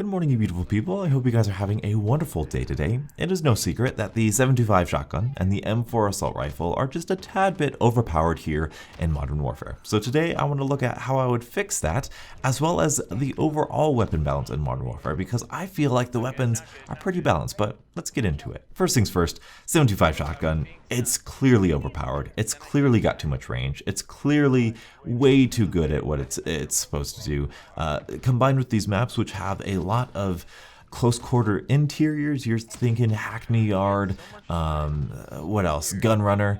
Good morning, you beautiful people. I hope you guys are having a wonderful day today. It is no secret that the 7.25 shotgun and the M4 assault rifle are just a tad bit overpowered here in Modern Warfare. So today I want to look at how I would fix that, as well as the overall weapon balance in Modern Warfare, because I feel like the weapons are pretty balanced, but let's get into it. First things first, 7.25 shotgun, it's clearly overpowered. It's clearly got too much range. It's clearly way too good at what it's supposed to do. Combined with these maps, which have a lot of close quarter interiors, you're thinking Hackney Yard, what else? Gunrunner.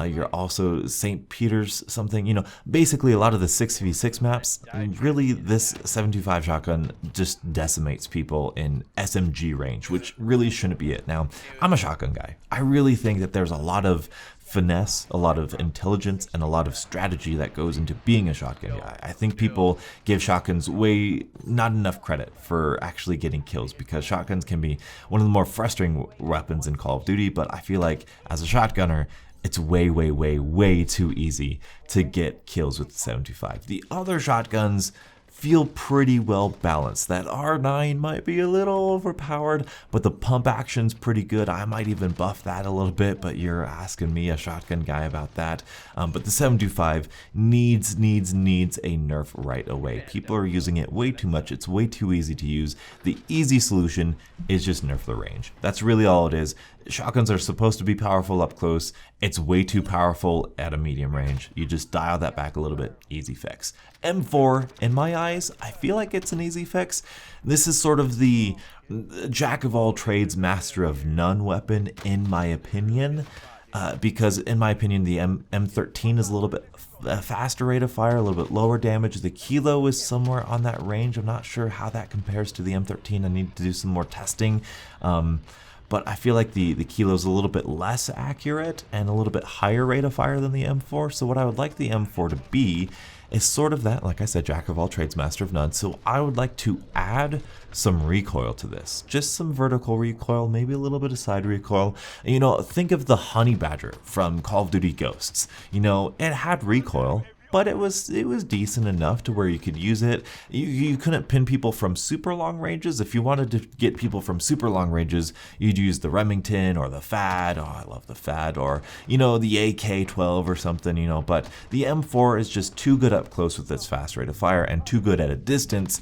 You're also St. Peter's something, basically a lot of the 6v6 maps. Really, this 7.25 shotgun just decimates people in SMG range, which really shouldn't be it. Now, I'm a shotgun guy. I really think that there's a lot of finesse, a lot of intelligence, and a lot of strategy that goes into being a shotgun guy. I think people give shotguns not enough credit for actually getting kills, because shotguns can be one of the more frustrating weapons in Call of Duty, but I feel like as a shotgunner, it's way too easy to get kills with the 7.25. The other shotguns feel pretty well balanced. That R9 might be a little overpowered, but the pump action's pretty good. I might even buff that a little bit, but you're asking me, a shotgun guy, about that. But the 7.25 needs a nerf right away. People are using it way too much. It's way too easy to use. The easy solution is just nerf the range. That's really all it is. Shotguns are supposed to be powerful up close. It's way too powerful at a medium range. You just dial that back a little bit. Easy fix. M4, in my eyes, I feel like it's an easy fix. This is sort of the jack of all trades, master of none weapon, in my opinion. Because in my opinion, the M13 is a little bit faster rate of fire, a little bit lower damage. The Kilo is somewhere on that range. I'm not sure how that compares to the M13. I need to do some more testing. But I feel like the Kilo is a little bit less accurate and a little bit higher rate of fire than the M4. So what I would like the M4 to be is sort of that, like I said, jack of all trades, master of none. So I would like to add some recoil to this. Just some vertical recoil, maybe a little bit of side recoil. Think of the Honey Badger from Call of Duty Ghosts. It had recoil, but it was decent enough to where you could use it. You couldn't pin people from super long ranges. If you wanted to get people from super long ranges, you'd use the Remington or the FAD. Oh, I love the FAD. Or, the AK-12 or something, But the M4 is just too good up close with its fast rate of fire, and too good at a distance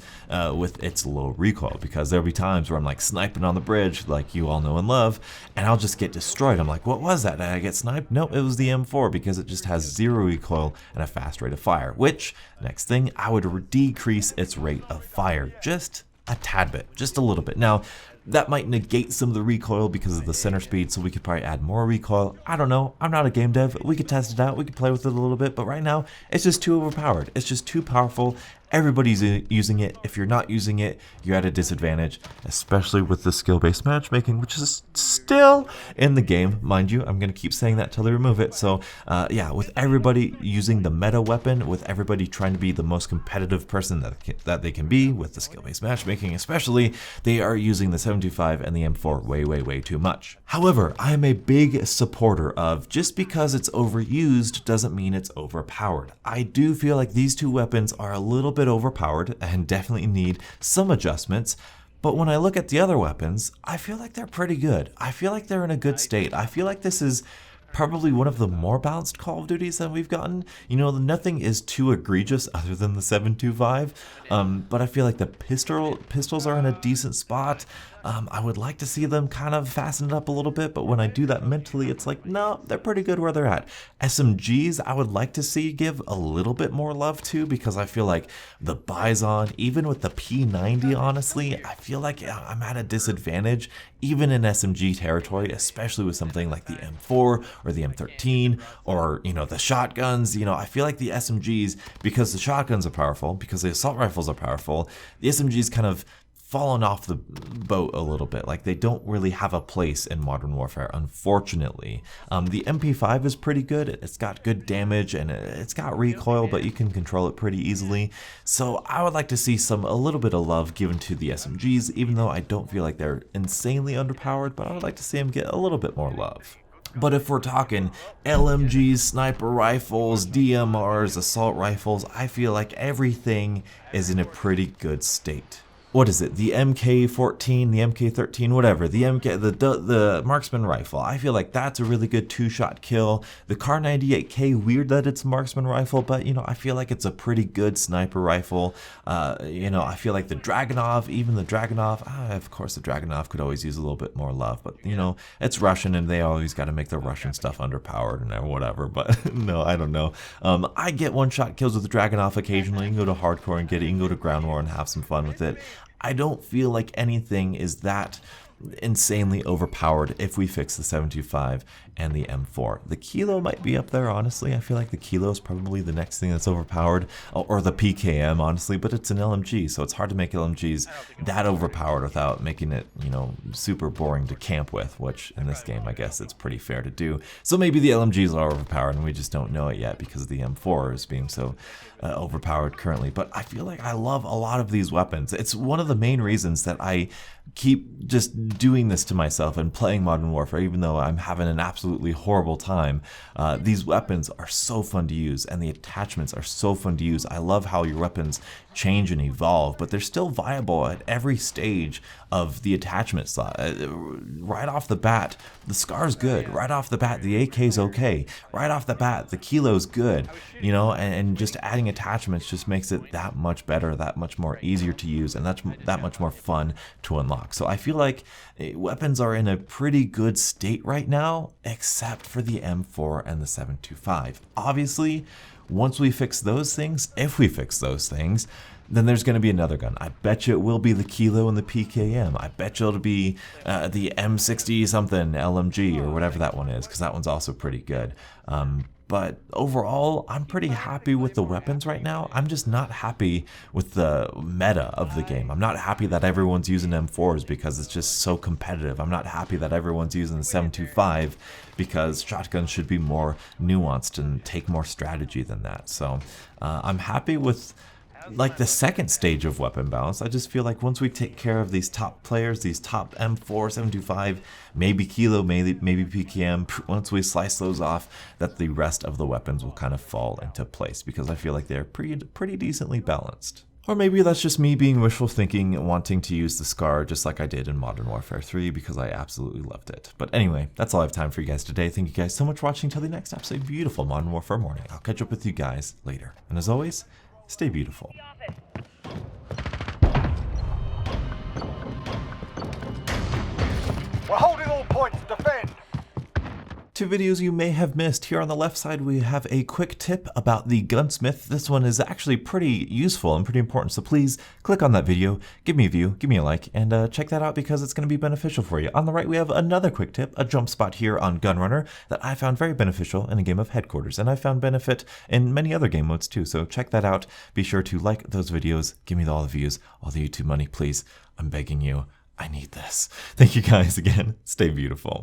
with its low recoil. Because there'll be times where I'm like sniping on the bridge, like you all know and love, and I'll just get destroyed. I'm like, what was that? Did I get sniped? No, it was the M4, because it just has zero recoil and a fast rate of fire, which, next thing, I would decrease its rate of fire just a tad bit, just a little bit. Now, that might negate some of the recoil because of the center speed, so we could probably add more recoil. I don't know. I'm not a game dev. We could test it out. We could play with it a little bit, but right now, it's just too overpowered. It's just too powerful. Everybody's using it. If you're not using it, you're at a disadvantage, especially with the skill-based matchmaking, which is still in the game, mind you. I'm going to keep saying that till they remove it. So, with everybody using the meta weapon, with everybody trying to be the most competitive person that they can be with the skill-based matchmaking, especially, they are using the 7.25 and the M4 way too much. However, I am a big supporter of just because it's overused doesn't mean it's overpowered. I do feel like these two weapons are a little bit overpowered and definitely need some adjustments, but when I look at the other weapons, I feel like they're pretty good. I feel like they're in a good state. I feel like this is probably one of the more balanced Call of Duties that we've gotten. Nothing is too egregious other than the 7.25, but I feel like the pistols are in a decent spot. I would like to see them kind of fasten it up a little bit, but when I do that mentally, it's like, no, they're pretty good where they're at. SMGs, I would like to see give a little bit more love to, because I feel like the Bison, even with the P90, honestly, I feel like I'm at a disadvantage, even in SMG territory, especially with something like the M4 or the M13 or, the shotguns. I feel like the SMGs, because the shotguns are powerful, because the assault rifles are powerful, the SMGs kind of fallen off the boat a little bit. Like, they don't really have a place in Modern Warfare, unfortunately. The MP5 is pretty good. It's got good damage and it's got recoil, but you can control it pretty easily. So I would like to see a little bit of love given to the SMGs, even though I don't feel like they're insanely underpowered, but I would like to see them get a little bit more love. But if we're talking LMGs, sniper rifles, DMRs, assault rifles, I feel like everything is in a pretty good state. what is it? The MK14, the MK13, whatever. The marksman rifle. I feel like that's a really good two-shot kill. The Kar 98K, weird that it's a marksman rifle, but I feel like it's a pretty good sniper rifle. I feel like the Dragunov, even the Dragunov, of course the Dragunov could always use a little bit more love, but it's Russian and they always got to make the Russian stuff underpowered and whatever. But no, I don't know. I get one-shot kills with the Dragunov occasionally. You can go to hardcore and get it. You can go to ground war and have some fun with it. I don't feel like anything is that insanely overpowered if we fix the 725 and the M4. The Kilo might be up there, honestly. I feel like the Kilo is probably the next thing that's overpowered, or the PKM, honestly, but it's an LMG, so it's hard to make LMGs that overpowered without making it, super boring to camp with, which in this game, I guess it's pretty fair to do. So maybe the LMGs are overpowered and we just don't know it yet because the M4 is being so overpowered currently. But I feel like I love a lot of these weapons. It's one of the main reasons that I keep just doing this to myself and playing Modern Warfare, even though I'm having an absolutely horrible time. These weapons are so fun to use and the attachments are so fun to use. I love how your weapons change and evolve, but they're still viable at every stage of the attachment slot. Right off the bat, the Scar's good. Right off the bat, the AK's okay. Right off the bat, the Kilo's good. And just adding attachments just makes it that much better, that much more easier to use, and that's that much more fun to unlock. So I feel like weapons are in a pretty good state right now, except for the M4 and the 725. Obviously, once we fix those things, if we fix those things, then there's going to be another gun. I bet you it will be the Kilo and the PKM. I bet you it'll be the M60 something LMG or whatever that one is, because that one's also pretty good. But overall, I'm pretty happy with the weapons right now. I'm just not happy with the meta of the game. I'm not happy that everyone's using M4s because it's just so competitive. I'm not happy that everyone's using the 725 because shotguns should be more nuanced and take more strategy than that. So I'm happy with like the second stage of weapon balance. I just feel like once we take care of these top players, these top M4, 725, maybe Kilo, maybe PKM, once we slice those off, that the rest of the weapons will kind of fall into place because I feel like they're pretty decently balanced. Or maybe that's just me being wishful thinking and wanting to use the Scar just like I did in Modern Warfare 3 because I absolutely loved it. But anyway, that's all I have time for you guys today. Thank you guys so much for watching. Till the next episode, beautiful Modern Warfare morning. I'll catch up with you guys later. And as always, stay beautiful. We're holding all points. Defend. Two videos you may have missed. Here on the left side we have a quick tip about the gunsmith. This one is actually pretty useful and pretty important, so please click on that video, give me a view, give me a like, and check that out because it's going to be beneficial for you. On the right we have another quick tip, a jump spot here on Gunrunner that I found very beneficial in a game of Headquarters, and I found benefit in many other game modes too, so check that out. Be sure to like those videos, give me all the views, all the YouTube money, please. I'm begging you. I need this. Thank you guys again. Stay beautiful.